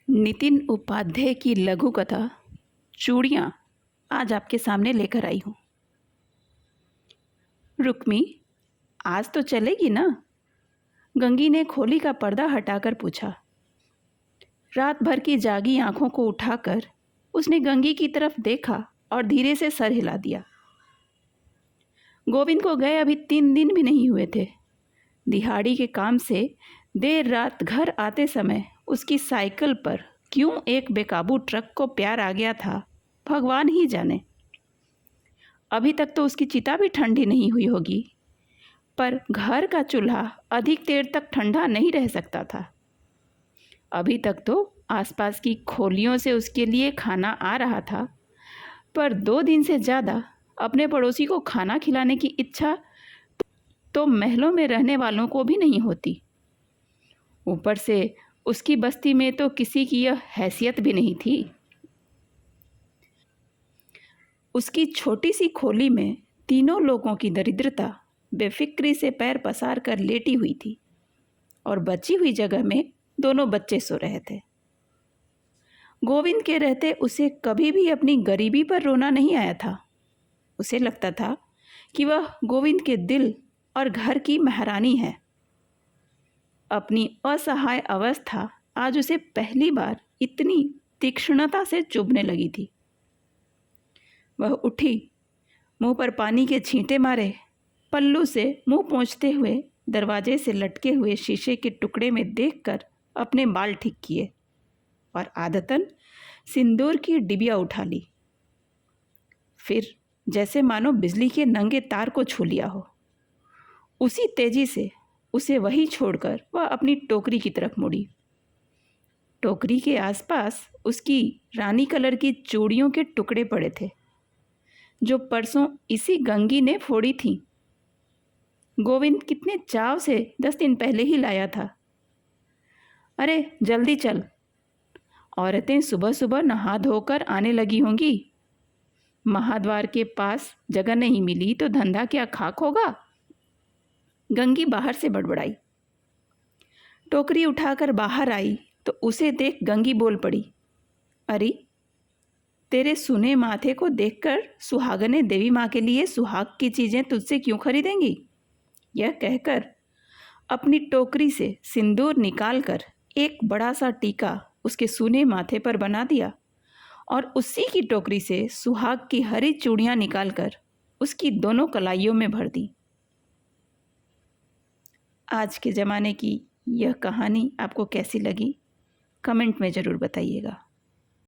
नितिन उपाध्याय की लघु कथा चूड़ियाँ आज आपके सामने लेकर आई हूँ। रुक्मी, आज तो चलेगी ना? गंगी ने खोली का पर्दा हटाकर पूछा। रात भर की जागी आंखों को उठाकर उसने गंगी की तरफ देखा और धीरे से सर हिला दिया। गोविंद को गए अभी 3 दिन भी नहीं हुए थे। दिहाड़ी के काम से देर रात घर आते समय उसकी साइकिल पर क्यों एक बेकाबू ट्रक को प्यार आ गया था, भगवान ही जाने। अभी तक तो उसकी चिता भी ठंडी नहीं हुई होगी, पर घर का चूल्हा अधिक देर तक ठंडा नहीं रह सकता था। अभी तक तो आसपास की खोलियों से उसके लिए खाना आ रहा था, पर 2 दिन से ज़्यादा अपने पड़ोसी को खाना खिलाने की इच्छा तो महलों में रहने वालों को भी नहीं होती। ऊपर से उसकी बस्ती में तो किसी की यह हैसियत भी नहीं थी। उसकी छोटी सी खोली में तीनों लोगों की दरिद्रता बेफिक्री से पैर पसार कर लेटी हुई थी और बची हुई जगह में दोनों बच्चे सो रहे थे। गोविंद के रहते उसे कभी भी अपनी गरीबी पर रोना नहीं आया था। उसे लगता था कि वह गोविंद के दिल और घर की महारानी है। अपनी असहाय अवस्था आज उसे पहली बार इतनी तीक्ष्णता से चुभने लगी थी। वह उठी, मुंह पर पानी के छींटे मारे, पल्लू से मुंह पोंछते हुए दरवाजे से लटके हुए शीशे के टुकड़े में देखकर अपने बाल ठीक किए और आदतन सिंदूर की डिबिया उठा ली। फिर जैसे मानो बिजली के नंगे तार को छू लिया हो, उसी तेजी से उसे वहीं छोड़कर वह अपनी टोकरी की तरफ मुड़ी। टोकरी के आसपास उसकी रानी कलर की चूड़ियों के टुकड़े पड़े थे, जो परसों इसी गंगी ने फोड़ी थी। गोविंद कितने चाव से 10 दिन पहले ही लाया था। अरे जल्दी चल, औरतें सुबह सुबह नहा धोकर आने लगी होंगी। महाद्वार के पास जगह नहीं मिली तो धंधा क्या खाक होगा? गंगी बाहर से बड़बड़ाई। टोकरी उठाकर बाहर आई तो उसे देख गंगी बोल पड़ी, अरे तेरे सुने माथे को देखकर सुहागने देवी माँ के लिए सुहाग की चीज़ें तुझसे क्यों खरीदेंगी? यह कहकर अपनी टोकरी से सिंदूर निकालकर एक बड़ा सा टीका उसके सूने माथे पर बना दिया और उसी की टोकरी से सुहाग की हरी चूड़ियाँ निकालकर उसकी दोनों कलाइयों में भर दी। आज के ज़माने की यह कहानी आपको कैसी लगी? कमेंट में ज़रूर बताइएगा।